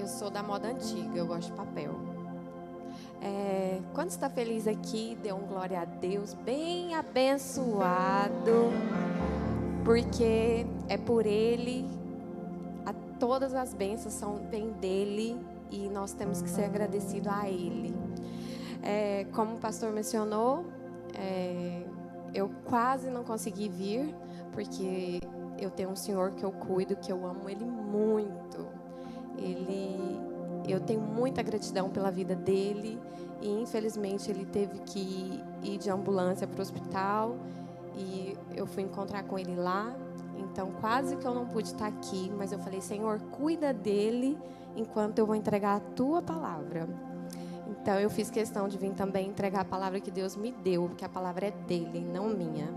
Eu sou da moda antiga, eu gosto de papel. Quando está feliz aqui, dê um glória a Deus, bem abençoado, porque é por Ele, todas as bênçãos vêm dEle e nós temos que ser agradecidos a Ele. Como o pastor mencionou, eu quase não consegui vir, porque eu tenho um senhor que eu cuido, que eu amo Ele muito. Eu tenho muita gratidão pela vida dele e infelizmente ele teve que ir de ambulância para o hospital e eu fui encontrar com ele lá. Então quase que eu não pude estar aqui, mas eu falei: Senhor, cuida dele enquanto eu vou entregar a tua palavra. Então eu fiz questão de vir também entregar a palavra que Deus me deu, porque a palavra é dele, não minha.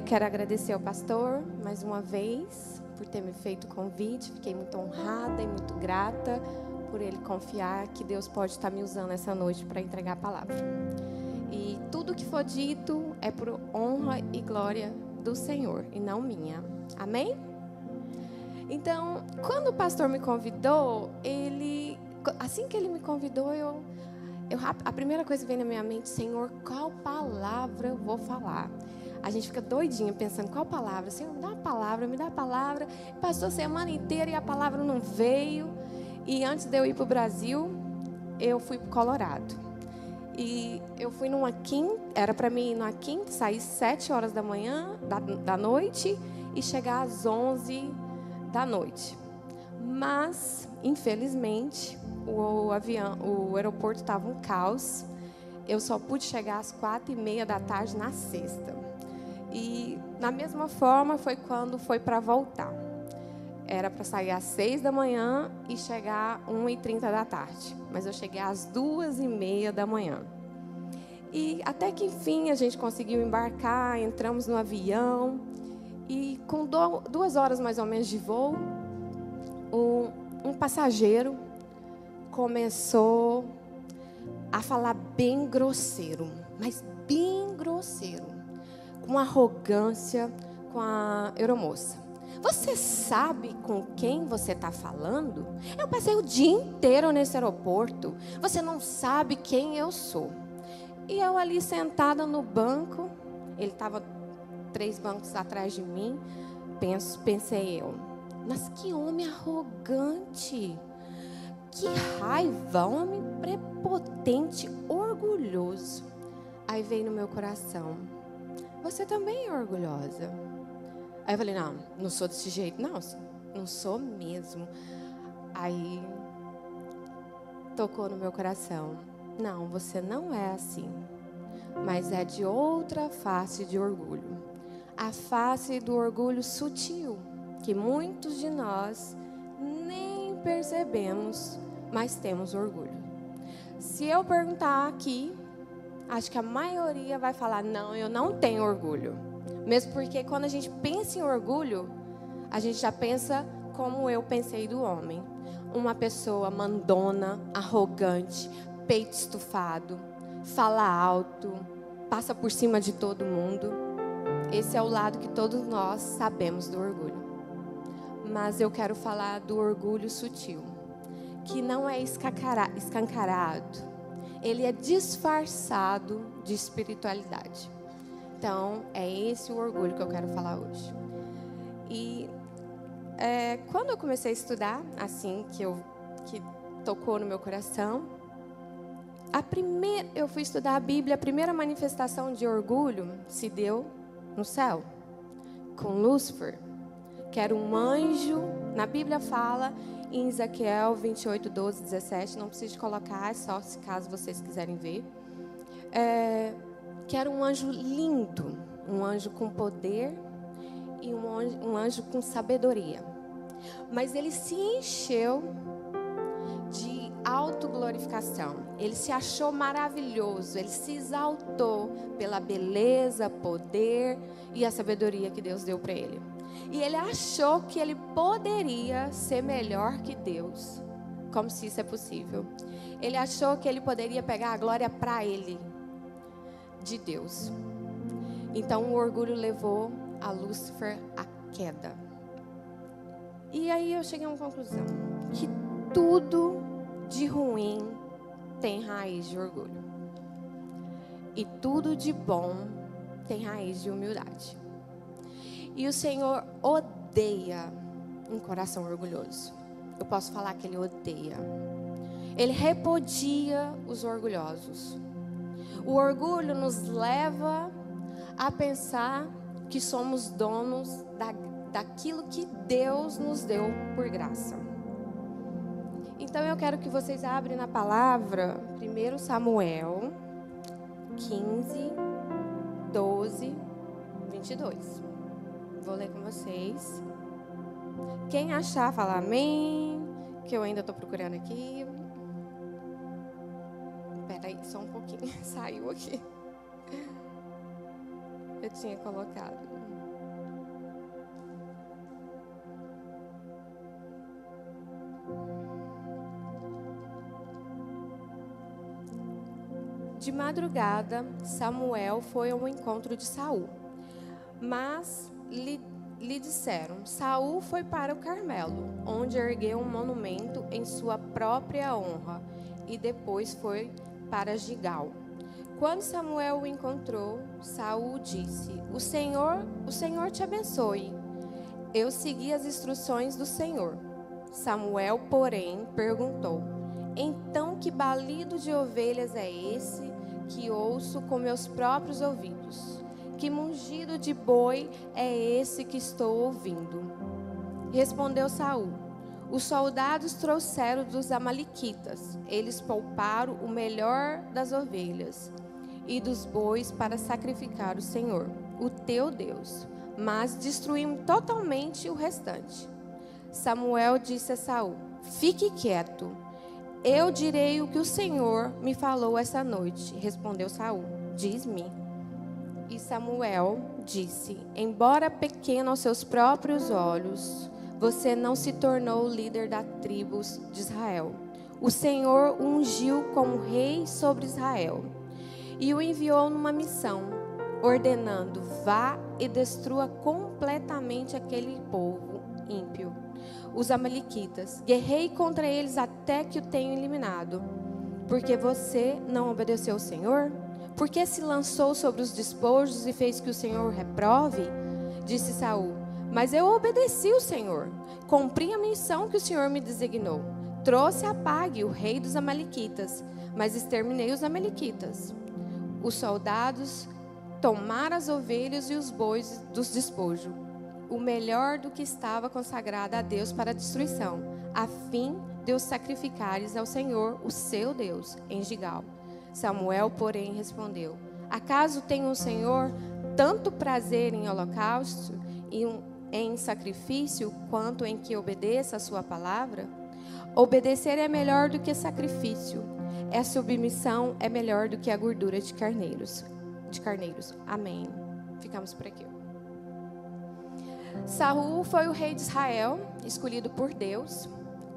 Quero agradecer ao pastor mais uma vez por ter me feito o convite. Fiquei muito honrada e muito grata por ele confiar que Deus pode estar me usando essa noite para entregar a palavra. E tudo que for dito é por honra e glória do Senhor e não minha. Amém? Então, quando o pastor me convidou, assim que ele me convidou, a primeira coisa que veio na minha mente: Senhor, qual palavra eu vou falar? A gente fica doidinha pensando qual palavra. Senhor, me dá uma palavra, me dá a palavra. Passou a semana inteira e a palavra não veio. E antes de eu ir para o Brasil, eu fui para o Colorado. E eu fui numa quinta, era para mim ir numa quinta, sair 7 horas da manhã, da noite, e chegar às 11 da noite. Mas, infelizmente, o aeroporto estava um caos. Eu só pude chegar às 4:30 da tarde na sexta. E, da mesma forma, foi quando foi para voltar. Era para sair às 6 da manhã e chegar às 1:30 da tarde. Mas eu cheguei às 2:30 da manhã. E até que, enfim, a gente conseguiu embarcar, entramos no avião. E com 2 horas mais ou menos de voo, um passageiro começou a falar bem grosseiro, mas bem grosseiro, com arrogância com a aeromoça. Você sabe com quem você está falando? Eu passei o dia inteiro nesse aeroporto. Você não sabe quem eu sou. E eu ali sentada no banco, ele estava 3 bancos atrás de mim, pensei eu: mas que homem arrogante, que raiva, homem prepotente, orgulhoso. Aí veio no meu coração: você também é orgulhosa? Aí eu falei: não sou desse jeito, não sou mesmo. Aí tocou no meu coração: não, você não é assim, mas é de outra face de orgulho. A face do orgulho sutil, que muitos de nós nem percebemos, mas temos orgulho. Se eu perguntar aqui, acho que a maioria vai falar: não, eu não tenho orgulho. Mesmo porque quando a gente pensa em orgulho, a gente já pensa como eu pensei do homem. Uma pessoa mandona, arrogante, peito estufado, fala alto, passa por cima de todo mundo. Esse é o lado que todos nós sabemos do orgulho. Mas eu quero falar do orgulho sutil, que não é escancarado. Ele é disfarçado de espiritualidade. Então, é esse o orgulho que eu quero falar hoje. E quando eu comecei a estudar, assim, que tocou no meu coração, eu fui estudar a Bíblia. A primeira manifestação de orgulho se deu no céu, com Lúcifer, que era um anjo. Na Bíblia fala em Ezequiel 28, 12, 17, não precisa colocar, é só se caso vocês quiserem ver. Que era um anjo lindo, um anjo com poder e um anjo com sabedoria. Mas ele se encheu de autoglorificação. Ele se achou maravilhoso, ele se exaltou pela beleza, poder e a sabedoria que Deus deu para ele. E ele achou que ele poderia ser melhor que Deus, como se isso é possível. Ele achou que ele poderia pegar a glória para ele, de Deus. Então o orgulho levou a Lúcifer à queda. E aí eu cheguei a uma conclusão: que tudo de ruim tem raiz de orgulho. E tudo de bom tem raiz de humildade. E o Senhor odeia um coração orgulhoso. Eu posso falar que Ele odeia. Ele repudia os orgulhosos. O orgulho nos leva a pensar que somos donos daquilo que Deus nos deu por graça. Então eu quero que vocês abrem na palavra 1 Samuel 15, 12, 22. Vou ler com vocês. Quem achar, fala amém, que eu ainda estou procurando aqui. Espera aí, só um pouquinho. Saiu aqui. Eu tinha colocado. De madrugada, Samuel foi ao encontro de Saul. Mas lhe disseram: Saul foi para o Carmelo, onde ergueu um monumento em sua própria honra, e depois foi para Gigal. Quando Samuel o encontrou, Saul disse: O Senhor te abençoe. Eu segui as instruções do Senhor. Samuel, porém, perguntou: Então que balido de ovelhas é esse que ouço com meus próprios ouvidos? Que mugido de boi é esse que estou ouvindo? Respondeu Saul: Os soldados trouxeram dos amalequitas. Eles pouparam o melhor das ovelhas e dos bois para sacrificar o Senhor, o teu Deus, mas destruímos totalmente o restante. Samuel disse a Saul: Fique quieto. Eu direi o que o Senhor me falou essa noite. Respondeu Saul: Diz-me. E Samuel disse: Embora pequeno aos seus próprios olhos, você não se tornou líder das tribos de Israel. O Senhor o ungiu como rei sobre Israel e o enviou numa missão, ordenando: vá e destrua completamente aquele povo ímpio, os amalequitas. Guerrei contra eles até que o tenha eliminado. Porque você não obedeceu ao Senhor? Porque se lançou sobre os despojos e fez que o Senhor reprove? Disse Saul: Mas eu obedeci o Senhor. Cumpri a missão que o Senhor me designou. Trouxe a Pague, o rei dos amalequitas, mas exterminei os amalequitas. Os soldados tomaram as ovelhas e os bois dos despojos, o melhor do que estava consagrado a Deus para a destruição, a fim de os sacrificares ao Senhor, o seu Deus, em Gigal. Samuel, porém, respondeu: Acaso tem o Senhor tanto prazer em holocausto e em sacrifício, quanto em que obedeça a sua palavra? Obedecer é melhor do que sacrifício. A submissão é melhor do que a gordura de carneiros. Amém. Ficamos por aqui. Saul foi o rei de Israel, escolhido por Deus.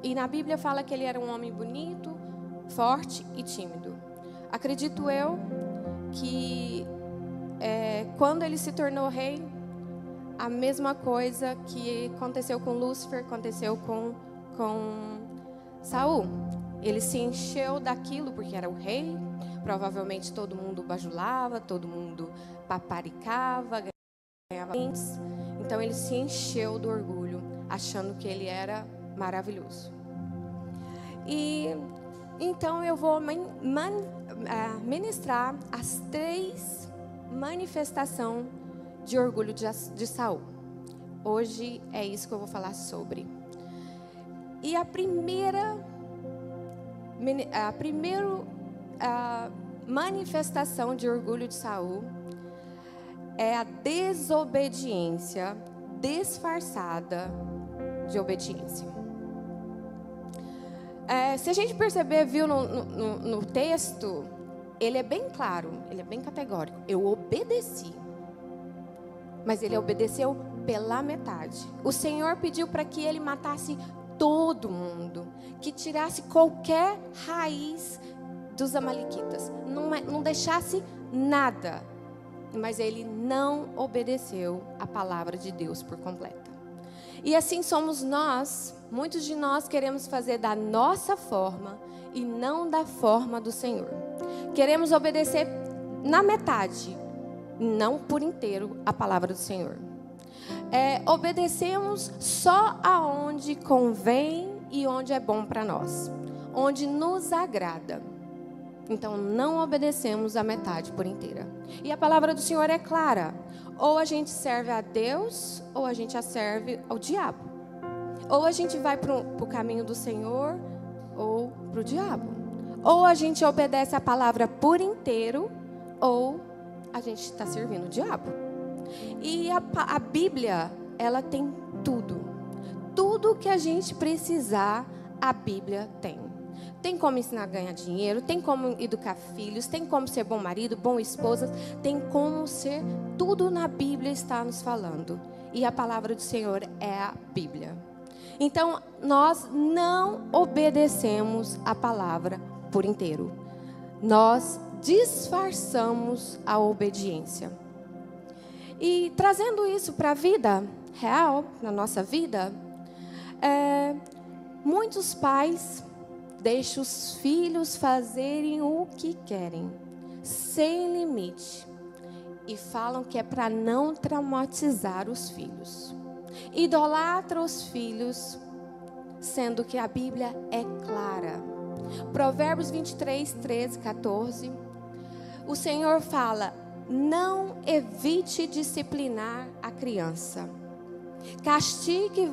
E na Bíblia fala que ele era um homem bonito, forte e tímido. Acredito eu que quando ele se tornou rei, a mesma coisa que aconteceu com Lúcifer, aconteceu com Saul. Ele se encheu daquilo porque era o rei. Provavelmente todo mundo bajulava, todo mundo paparicava, ganhava. Então ele se encheu do orgulho, achando que ele era maravilhoso. E então eu vou ministrar as 3 manifestações de orgulho de Saul. Hoje é isso que eu vou falar sobre. E a primeira manifestação de orgulho de Saul é a desobediência disfarçada de obediência. Se a gente perceber, viu no texto, ele é bem claro, ele é bem categórico. Eu obedeci, mas ele obedeceu pela metade. O Senhor pediu para que ele matasse todo mundo, que tirasse qualquer raiz dos amalequitas, não deixasse nada. Mas ele não obedeceu a palavra de Deus por completa. E assim somos nós. Muitos de nós queremos fazer da nossa forma e não da forma do Senhor. Queremos obedecer na metade, não por inteiro, a palavra do Senhor. Obedecemos só aonde convém e onde é bom para nós, onde nos agrada. Então não obedecemos a metade por inteira. E a palavra do Senhor é clara: ou a gente serve a Deus, ou a gente a serve ao diabo. Ou a gente vai para o caminho do Senhor, ou para o diabo. Ou a gente obedece a palavra por inteiro, ou a gente está servindo o diabo. E a Bíblia, ela tem tudo. Tudo que a gente precisar, a Bíblia tem. Tem como ensinar a ganhar dinheiro, tem como educar filhos, tem como ser bom marido, bom esposa, tem como ser... Tudo na Bíblia está nos falando. E a palavra do Senhor é a Bíblia. Então, nós não obedecemos a palavra por inteiro. Nós disfarçamos a obediência. E trazendo isso para a vida real, na nossa vida, muitos pais deixam os filhos fazerem o que querem, sem limite. E falam que é para não traumatizar os filhos. Idolatra os filhos, sendo que a Bíblia é clara. Provérbios 23, 13, 14. O Senhor fala: não evite disciplinar a criança. Castigue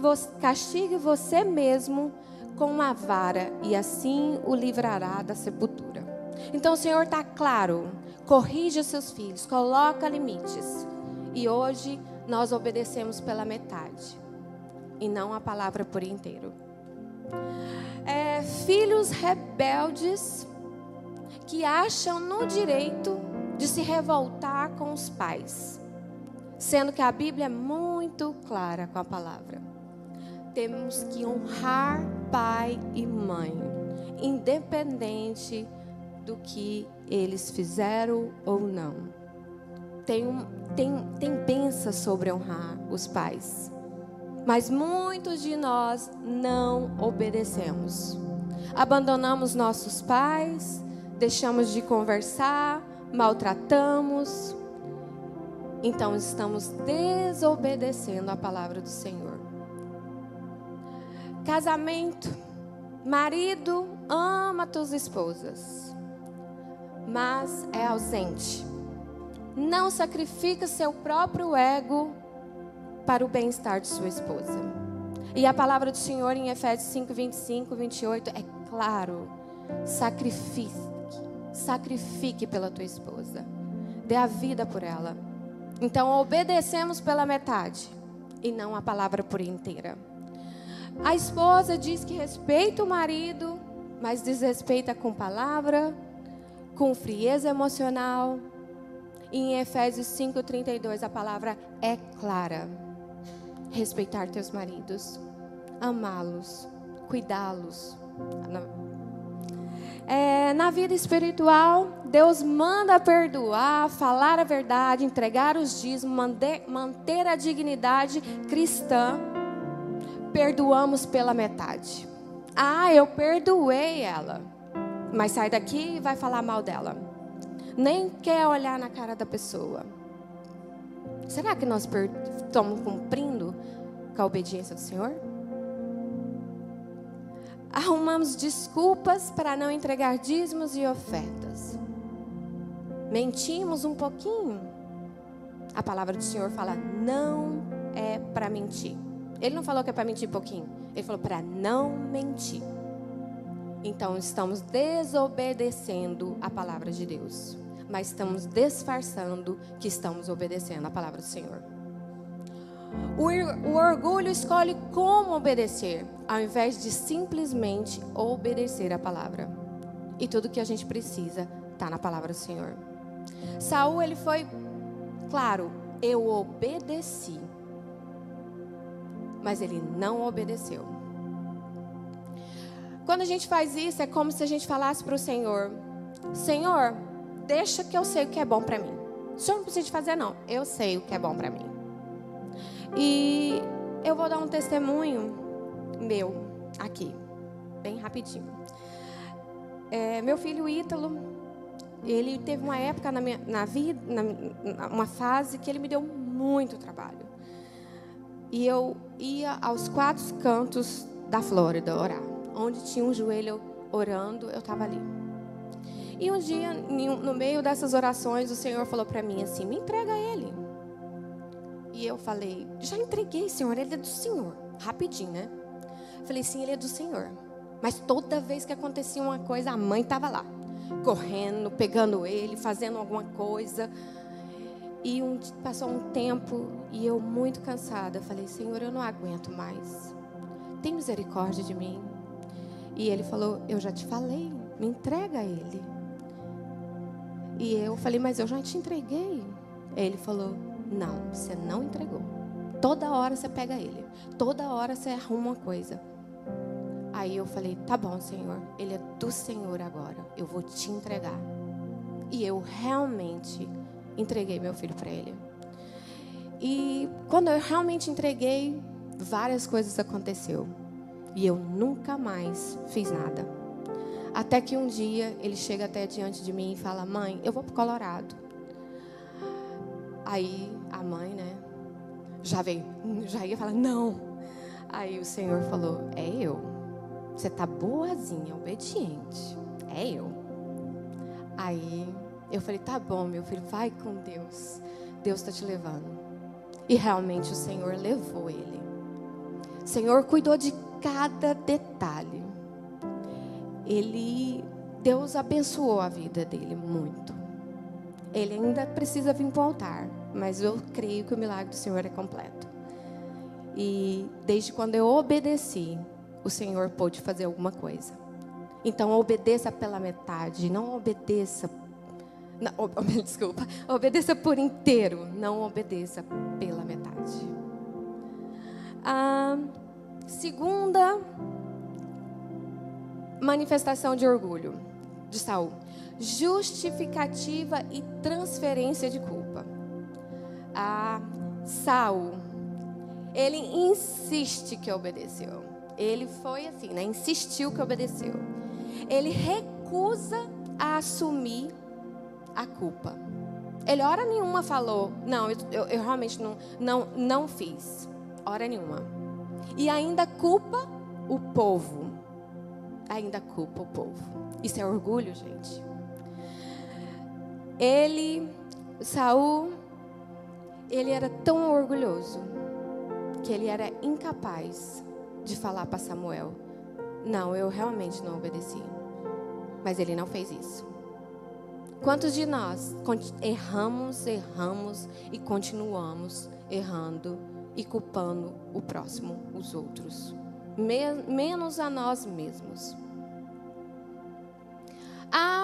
você mesmo com uma vara, e assim o livrará da sepultura. Então o Senhor está claro: corrija seus filhos, coloca limites. E hoje nós obedecemos pela metade, e não a palavra por inteiro. Filhos rebeldes que acham no direito de se revoltar com os pais, sendo que a Bíblia é muito clara com a palavra. Temos que honrar pai e mãe, independente do que eles fizeram ou não. Tem bênção sobre honrar os pais, mas muitos de nós não obedecemos. Abandonamos nossos pais, deixamos de conversar, maltratamos. Então estamos desobedecendo a palavra do Senhor. Casamento. Marido ama tuas esposas, mas é ausente. Não sacrifica seu próprio ego para o bem-estar de sua esposa. E a palavra do Senhor em Efésios 5, 25, 28 é claro: sacrifique pela tua esposa, dê a vida por ela. Então obedecemos pela metade e não a palavra por inteira. A esposa diz que respeita o marido, mas desrespeita com palavra, com frieza emocional. E em Efésios 5:32 a palavra é clara: respeitar teus maridos, amá-los, cuidá-los. Na vida espiritual, Deus manda perdoar, falar a verdade, entregar os dízimos, manter a dignidade cristã. Perdoamos pela metade. Eu perdoei ela, mas sai daqui e vai falar mal dela. Nem quer olhar na cara da pessoa. Será que nós estamos cumprindo com a obediência do Senhor? Arrumamos desculpas para não entregar dízimos e ofertas. Mentimos um pouquinho. A palavra do Senhor fala: não é para mentir. Ele não falou que é para mentir pouquinho. Ele falou para não mentir. Então estamos desobedecendo a palavra de Deus, mas estamos disfarçando que estamos obedecendo a palavra do Senhor. O orgulho escolhe como obedecer, ao invés de simplesmente obedecer a palavra. E tudo que a gente precisa está na palavra do Senhor. Saul, ele foi claro: eu obedeci. Mas ele não obedeceu. Quando a gente faz isso, é como se a gente falasse para o Senhor: Senhor, deixa que eu sei o que é bom para mim. O Senhor não precisa de fazer, não. Eu sei o que é bom para mim. E eu vou dar um testemunho meu aqui, bem rapidinho. Meu filho Ítalo, ele teve uma época na vida, uma fase que ele me deu muito trabalho. E eu ia aos 4 cantos da Flórida orar. Onde tinha um joelho orando, eu estava ali. E um dia, no meio dessas orações, o Senhor falou para mim assim: me entrega ele. E eu falei: já entreguei, Senhor, ele é do Senhor. Rapidinho, né? Falei: sim, ele é do Senhor. Mas toda vez que acontecia uma coisa, a mãe estava lá, correndo, pegando ele, fazendo alguma coisa. E passou um tempo e eu muito cansada. Falei: Senhor, eu não aguento mais. Tem misericórdia de mim. E ele falou: eu já te falei, me entrega ele. E eu falei: mas eu já te entreguei. Ele falou: não, você não entregou. Toda hora você pega ele. Toda hora você arruma uma coisa. Aí eu falei: tá bom, Senhor, ele é do Senhor agora. Eu vou te entregar. E eu realmente entreguei meu filho para ele. E quando eu realmente entreguei, várias coisas aconteceram. E eu nunca mais fiz nada. Até que um dia ele chega até diante de mim e fala: mãe, eu vou para o Colorado. Aí a mãe, né, já ia falar: não. Aí o Senhor falou: é eu. Você tá boazinha, obediente. É eu. Aí eu falei: tá bom, meu filho, vai com Deus. Deus está te levando. E realmente o Senhor levou ele. O Senhor cuidou de cada detalhe. Deus abençoou a vida dele muito. Ele ainda precisa vir para o altar, mas eu creio que o milagre do Senhor é completo. E desde quando eu obedeci, o Senhor pôde fazer alguma coisa. Então obedeça pela metade, não obedeça. Não, desculpa, obedeça por inteiro, não obedeça pela metade. A segunda manifestação de orgulho de Saul: justificativa e transferência de culpa. Saul, ele insiste que obedeceu. Ele foi assim, né? Insistiu que obedeceu. Ele recusa a assumir a culpa. Ele hora nenhuma falou: não, eu realmente não fiz. Hora nenhuma. E ainda culpa o povo. Ainda culpa o povo. Isso é orgulho, gente. Saul, ele era tão orgulhoso que ele era incapaz de falar para Samuel: não, eu realmente não obedeci. Mas ele não fez isso. Quantos de nós erramos e continuamos errando e culpando o próximo, os outros, menos a nós mesmos?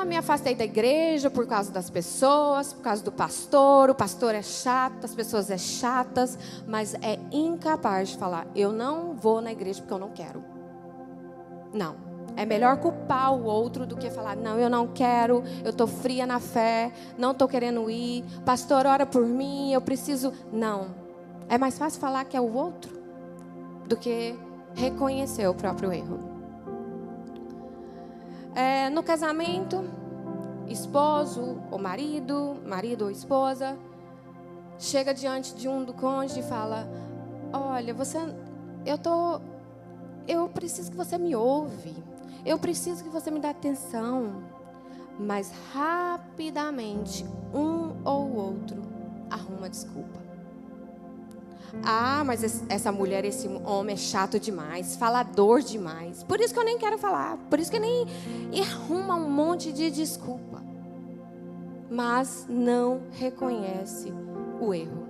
Me afastei da igreja por causa das pessoas, por causa do pastor. O pastor é chato, as pessoas é chatas, mas é incapaz de falar: eu não vou na igreja porque eu não quero. Não. É melhor culpar o outro do que falar: não, eu não quero, eu estou fria na fé, não estou querendo ir. Pastor, ora por mim, eu preciso. Não. É mais fácil falar que é o outro do que reconhecer o próprio erro. No casamento, esposo ou marido ou esposa, chega diante de do cônjuge e fala: olha, eu preciso que você me ouve. Eu preciso que você me dê atenção. Mas rapidamente, um ou outro arruma desculpa. Mas essa mulher, esse homem é chato demais, falador demais. Por isso que eu nem quero falar. Por isso que eu nem arruma um monte de desculpa. Mas não reconhece o erro.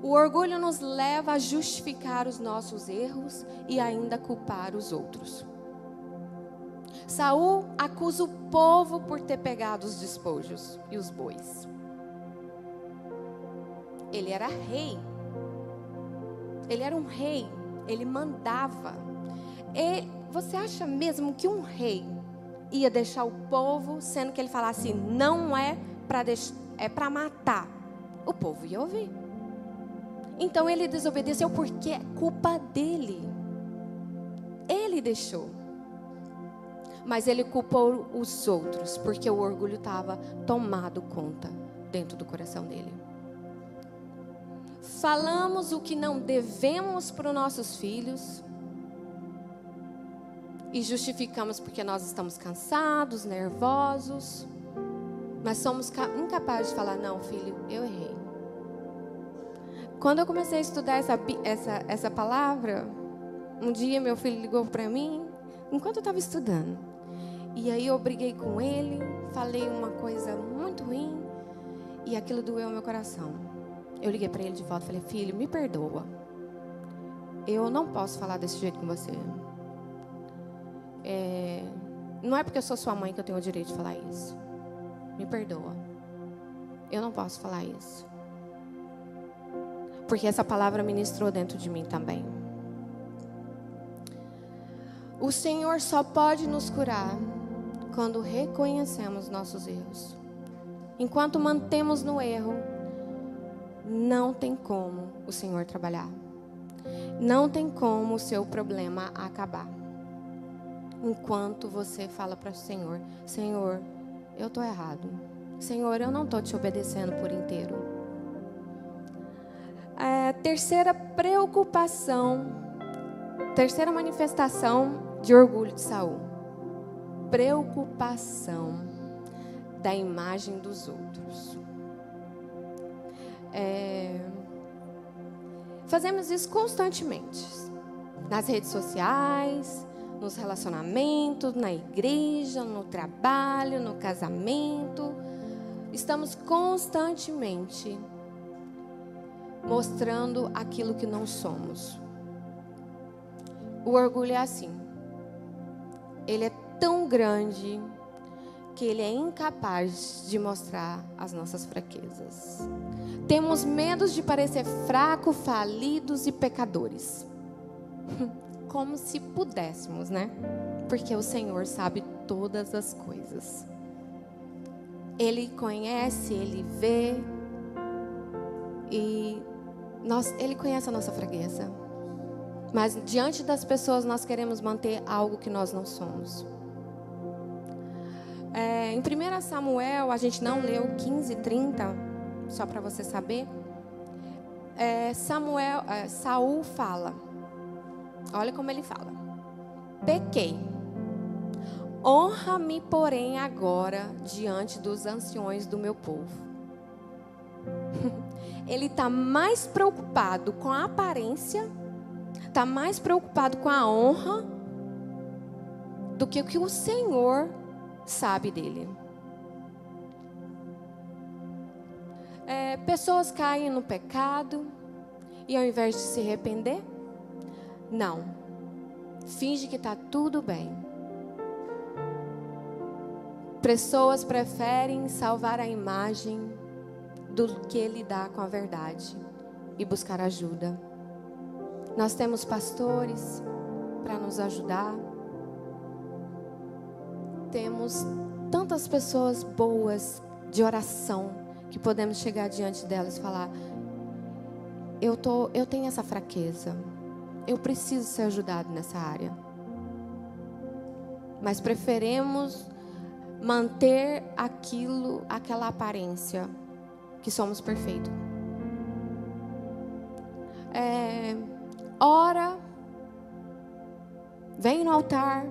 O orgulho nos leva a justificar os nossos erros e ainda culpar os outros. Saul acusa o povo por ter pegado os despojos e os bois. Ele era rei. Ele era um rei. Ele mandava. Você acha mesmo que um rei ia deixar o povo, sendo que ele falasse: não é para matar? O povo ia ouvir. Então ele desobedeceu porque é culpa dele. Ele deixou. Mas ele culpou os outros porque o orgulho estava tomado conta dentro do coração dele. Falamos o que não devemos para os nossos filhos e justificamos porque nós estamos cansados, nervosos, mas somos incapazes de falar: não, filho, eu errei. Quando eu comecei a estudar essa palavra, um dia meu filho ligou para mim enquanto eu estava estudando, e aí eu briguei com ele, falei uma coisa muito ruim e aquilo doeu meu coração. Eu liguei para ele de volta e falei: filho, me perdoa. Eu não posso falar desse jeito com você. Não é porque eu sou sua mãe que eu tenho o direito de falar isso. Me perdoa. Eu não posso falar isso. Porque essa palavra ministrou dentro de mim também. O Senhor só pode nos curar quando reconhecemos nossos erros. Enquanto mantemos no erro, não tem como o Senhor trabalhar. Não tem como o seu problema acabar. Enquanto você fala para o Senhor: Senhor, eu estou errado. Senhor, eu não estou te obedecendo por inteiro. Terceira preocupação, terceira manifestação de orgulho de Saul. Preocupação da imagem dos outros. Fazemos isso constantemente. Nas redes sociais, nos relacionamentos, na igreja, no trabalho, no casamento. Estamos constantemente mostrando aquilo que não somos. O orgulho é assim. Ele é tão grande que ele é incapaz de mostrar as nossas fraquezas. Temos medo de parecer fracos, falidos e pecadores. Como se pudéssemos, né? Porque o Senhor sabe todas as coisas. Ele conhece, Ele vê. E Ele conhece a nossa fraqueza. Mas diante das pessoas nós queremos manter algo que nós não somos. Em 1 Samuel, a gente não leu 15:30, só para você saber. Saul fala. Olha como ele fala: pequei. Honra-me, porém, agora diante dos anciões do meu povo. Ele está mais preocupado com a aparência, está mais preocupado com a honra do que o que o Senhor sabe dele. Pessoas caem no pecado e ao invés de se arrepender, não, finge que está tudo bem. Pessoas preferem salvar a imagem do que lidar com a verdade e buscar ajuda. Nós temos pastores para nos ajudar. Temos tantas pessoas boas de oração que podemos chegar diante delas e falar: eu tenho essa fraqueza, eu preciso ser ajudado nessa área. Mas preferimos manter aquela aparência que somos perfeitos. Ora, vem no altar,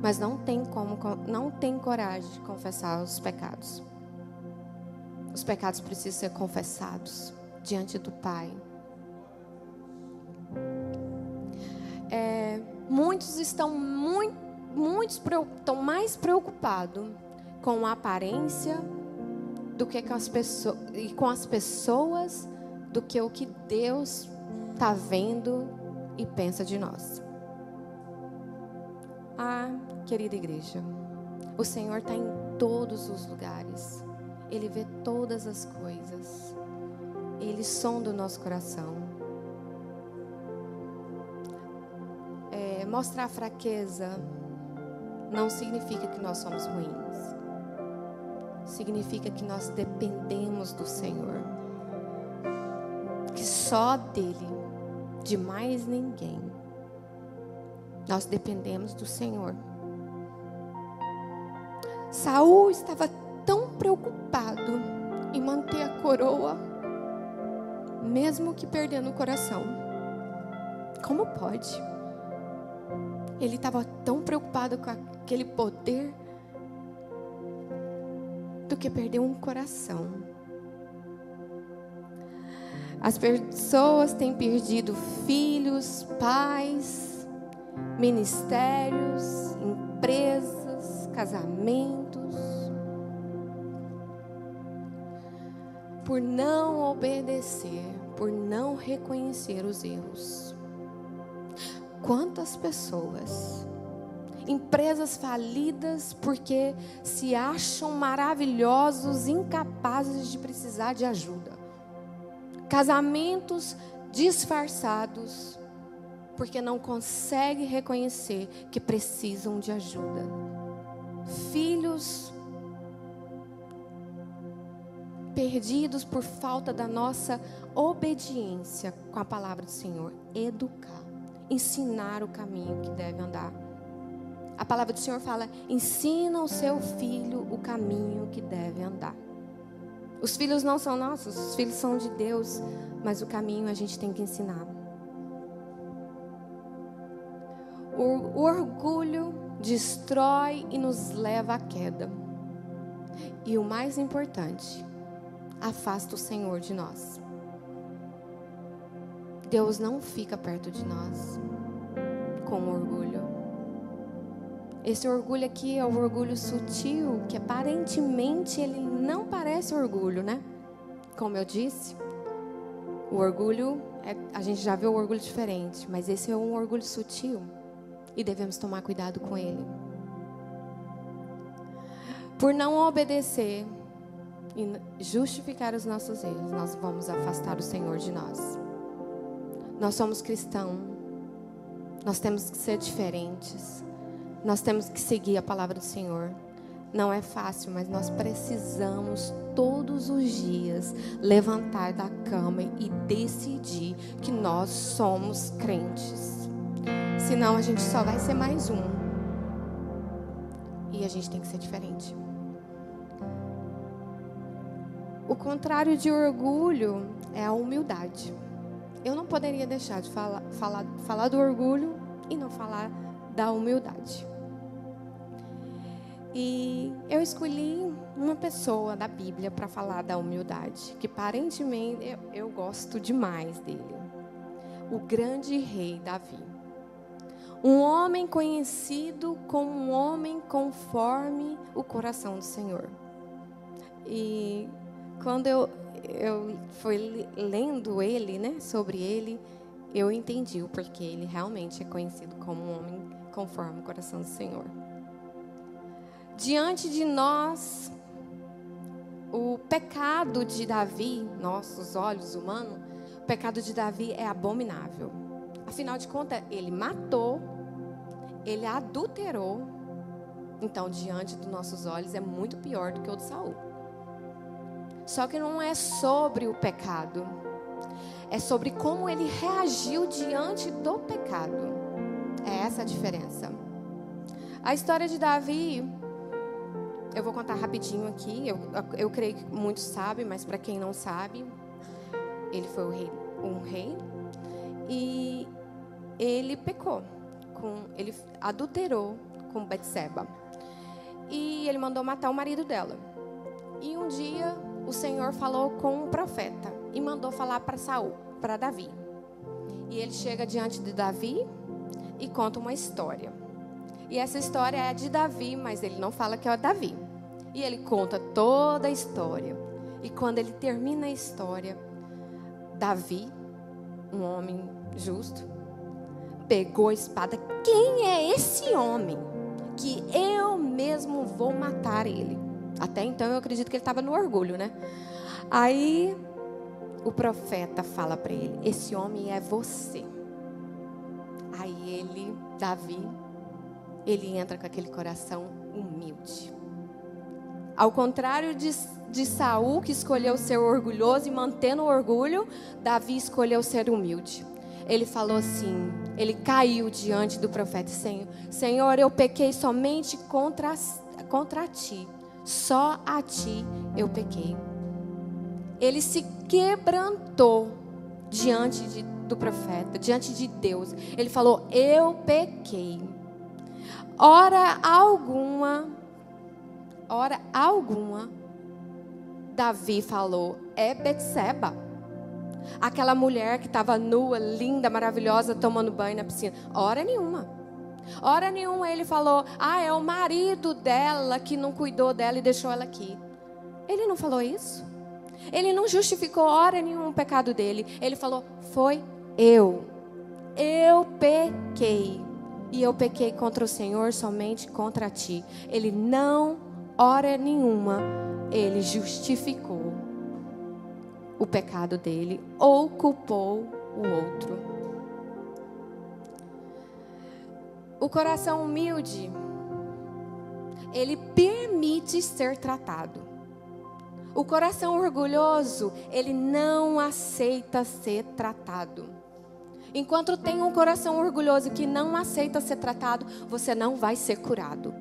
mas não tem coragem de confessar os pecados. Os pecados precisam ser confessados diante do Pai. Muitos estão mais preocupados com a aparência do que com as pessoas do que o que Deus está vendo e pensa de nós. Querida igreja, o Senhor está em todos os lugares. Ele vê todas as coisas. Ele sonda o nosso coração. Mostrar fraqueza não significa que nós somos ruins. Significa que nós dependemos do Senhor. Que só dele, de mais ninguém. Nós dependemos do Senhor. Saul estava tão preocupado em manter a coroa, mesmo que perdendo o coração. Como pode? Ele estava tão preocupado com aquele poder do que perder um coração. As pessoas têm perdido filhos, pais, ministérios, empresas, casamentos, por não obedecer, por não reconhecer os erros. Quantas pessoas, empresas falidas porque se acham maravilhosos, incapazes de precisar de ajuda. Casamentos disfarçados porque não conseguem reconhecer que precisam de ajuda. Filhos perdidos por falta da nossa obediência com a palavra do Senhor. Educar, ensinar o caminho que deve andar. A palavra do Senhor fala: ensina o seu filho o caminho que deve andar. Os filhos não são nossos, os filhos são de Deus, mas o caminho a gente tem que ensinar. O orgulho destrói e nos leva à queda. E o mais importante, afasta o Senhor de nós. Deus não fica perto de nós com orgulho. Esse orgulho aqui é o orgulho sutil, que aparentemente ele não parece orgulho, né? Como eu disse, o orgulho, a gente já vê o orgulho diferente, mas esse é um orgulho sutil e devemos tomar cuidado com ele. Por não obedecer e justificar os nossos erros, nós vamos afastar o Senhor de nós. Nós somos cristãos, nós temos que ser diferentes, nós temos que seguir a palavra do Senhor. Não é fácil, mas nós precisamos todos os dias levantar da cama e decidir que nós somos crentes. Senão a gente só vai ser mais um. E a gente tem que ser diferente. O contrário de orgulho é a humildade. Eu não poderia deixar de falar do orgulho e não falar da humildade. E eu escolhi uma pessoa da Bíblia para falar da humildade, que aparentemente eu gosto demais dele. O grande rei Davi. Um homem conhecido como um homem conforme o coração do Senhor. E quando eu fui lendo ele, né, sobre ele, eu entendi o porquê ele realmente é conhecido como um homem conforme o coração do Senhor. Diante de nós, o pecado de Davi, nossos olhos humanos, o pecado de Davi é abominável. Afinal de contas, ele matou, ele adulterou. Então, diante dos nossos olhos, é muito pior do que o de Saul. Só que não é sobre o pecado, é sobre como ele reagiu diante do pecado. É essa a diferença. A história de Davi, eu vou contar rapidinho aqui. Eu creio que muitos sabem, mas para quem não sabe, ele foi um rei e ele pecou, ele adulterou com Betseba e ele mandou matar o marido dela. E um dia o Senhor falou com um profeta e mandou falar para Saul, para Davi. E ele chega diante de Davi e conta uma história. E essa história é de Davi, mas ele não fala que é Davi. E ele conta toda a história. E quando ele termina a história, Davi, um homem justo, pegou a espada. Quem é esse homem que eu mesmo vou matar ele? Até então eu acredito que ele estava no orgulho, né? Aí o profeta fala para ele: esse homem é você. Aí Davi, ele entra com aquele coração humilde. Ao contrário de Saul, que escolheu ser orgulhoso e mantendo o orgulho, Davi escolheu ser humilde. Ele falou assim, ele caiu diante do profeta: Senhor, eu pequei somente contra ti, só a ti eu pequei. Ele se quebrantou diante do profeta, diante de Deus. Ele falou: eu pequei. Hora alguma, Davi falou: é Betseba, aquela mulher que estava nua, linda, maravilhosa, tomando banho na piscina. Hora nenhuma ele falou: é o marido dela que não cuidou dela e deixou ela aqui. Ele não falou isso. Ele não justificou hora nenhuma o pecado dele. Ele falou: foi eu pequei, e eu pequei contra o Senhor, somente contra ti. Ele não, hora nenhuma, ele justificou o pecado dele ou culpou o outro. O coração humilde, ele permite ser tratado. O coração orgulhoso, ele não aceita ser tratado. Enquanto tem um coração orgulhoso que não aceita ser tratado, você não vai ser curado.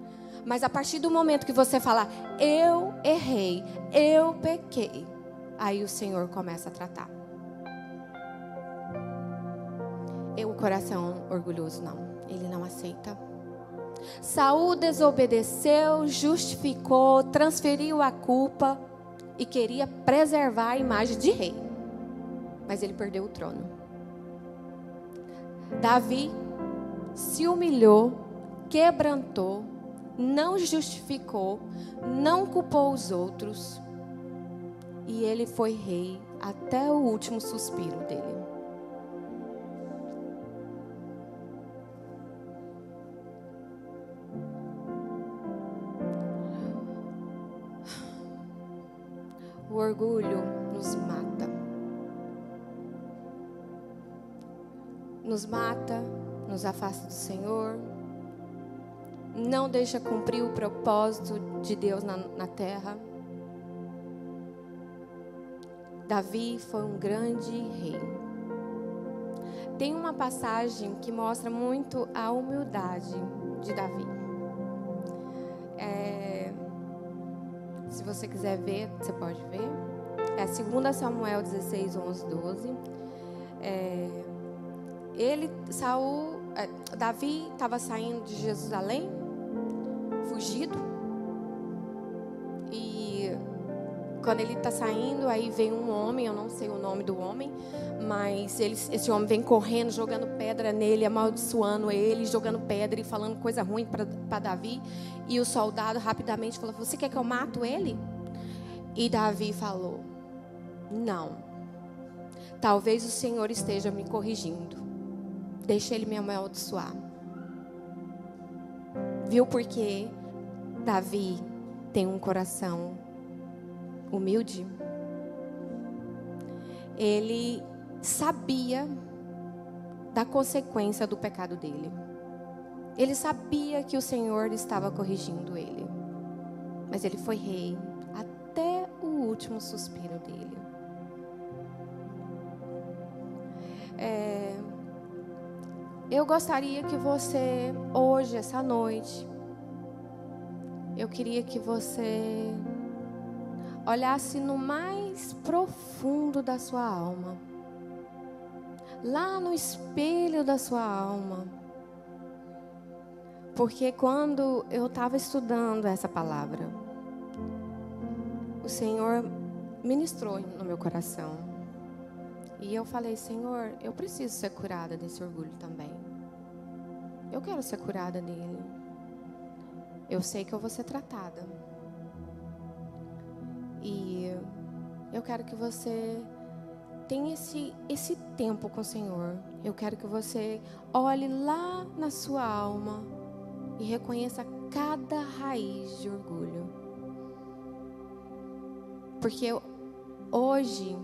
Mas a partir do momento que você falar: eu errei, eu pequei, aí o Senhor começa a tratar. O coração orgulhoso não, ele não aceita. Saul desobedeceu, justificou, transferiu a culpa e queria preservar a imagem de rei, mas ele perdeu o trono. Davi se humilhou, quebrantou, não justificou, não culpou os outros, e ele foi rei até o último suspiro dele. O orgulho nos mata. Nos mata, nos afasta do Senhor, não deixa cumprir o propósito de Deus na terra. Davi foi um grande rei. Tem uma passagem que mostra muito a humildade de Davi. Se você quiser ver, você pode ver. É 2 Samuel 16, 11, 12. Davi estava saindo de Jerusalém, fugido. E quando ele está saindo, aí vem um homem, eu não sei o nome do homem, mas esse homem vem correndo, jogando pedra nele, amaldiçoando ele, jogando pedra e falando coisa ruim para Davi. E o soldado rapidamente falou: você quer que eu mato ele? E Davi falou: não, talvez o Senhor esteja me corrigindo, deixa ele me amaldiçoar. Viu porque Davi tem um coração humilde? Ele sabia da consequência do pecado dele. Ele sabia que o Senhor estava corrigindo ele. Mas ele foi rei até o último suspiro dele. Eu gostaria que você, hoje, essa noite, eu queria que você olhasse no mais profundo da sua alma, lá no espelho da sua alma. Porque quando eu estava estudando essa palavra, o Senhor ministrou no meu coração. E eu falei: Senhor, eu preciso ser curada desse orgulho também. Eu quero ser curada dele. Eu sei que eu vou ser tratada. E eu quero que você tenha esse tempo com o Senhor. Eu quero que você olhe lá na sua alma e reconheça cada raiz de orgulho. Porque hoje,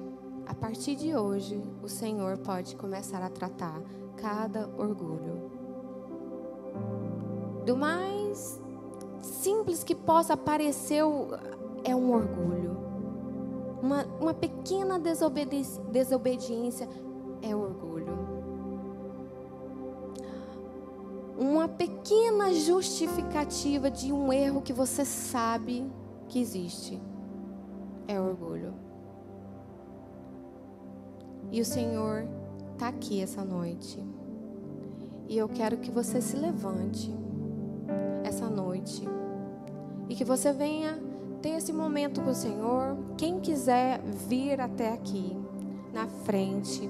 a partir de hoje, o Senhor pode começar a tratar cada orgulho. Do mais simples que possa parecer é um orgulho. Uma pequena desobediência é orgulho. Uma pequena justificativa de um erro que você sabe que existe é orgulho. E o Senhor está aqui essa noite. E eu quero que você se levante essa noite. E que você venha ter esse momento com o Senhor. Quem quiser vir até aqui, na frente.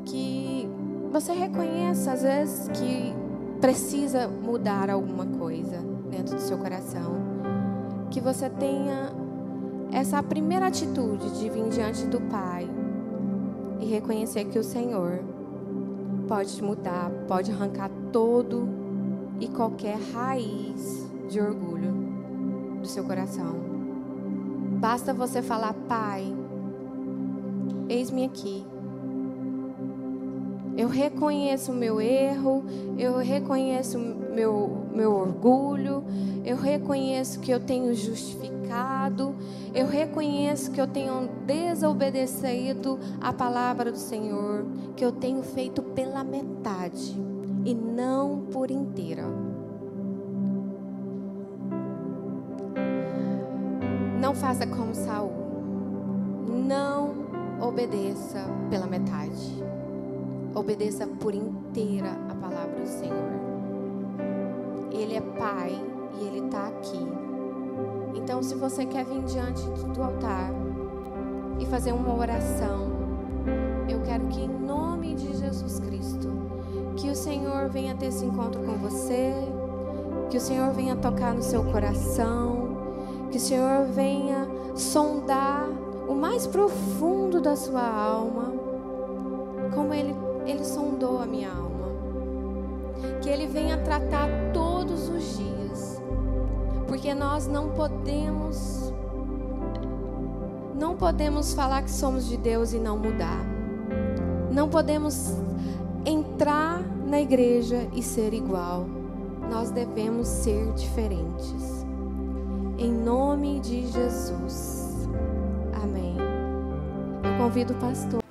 Que você reconheça, às vezes, que precisa mudar alguma coisa dentro do seu coração. Que você tenha essa primeira atitude de vir diante do Pai e reconhecer que o Senhor pode te mudar, pode arrancar todo e qualquer raiz de orgulho do seu coração. Basta você falar: Pai, eis-me aqui. Eu reconheço o meu erro, eu reconheço meu orgulho, eu reconheço que eu tenho justificado, eu reconheço que eu tenho desobedecido a palavra do Senhor, que eu tenho feito pela metade e não por inteira. Não faça como Saul, não obedeça pela metade. Obedeça por inteira a palavra do Senhor. Ele é Pai e Ele está aqui. Então, se você quer vir diante do altar e fazer uma oração, eu quero que, em nome de Jesus Cristo, que o Senhor venha ter esse encontro com você, que o Senhor venha tocar no seu coração, que o Senhor venha sondar o mais profundo da sua alma, como Ele sondou a minha alma. Que Ele venha tratar todos os dias. Porque nós não podemos falar que somos de Deus e não mudar. Não podemos entrar na igreja e ser igual. Nós devemos ser diferentes. Em nome de Jesus. Amém. Eu convido o pastor.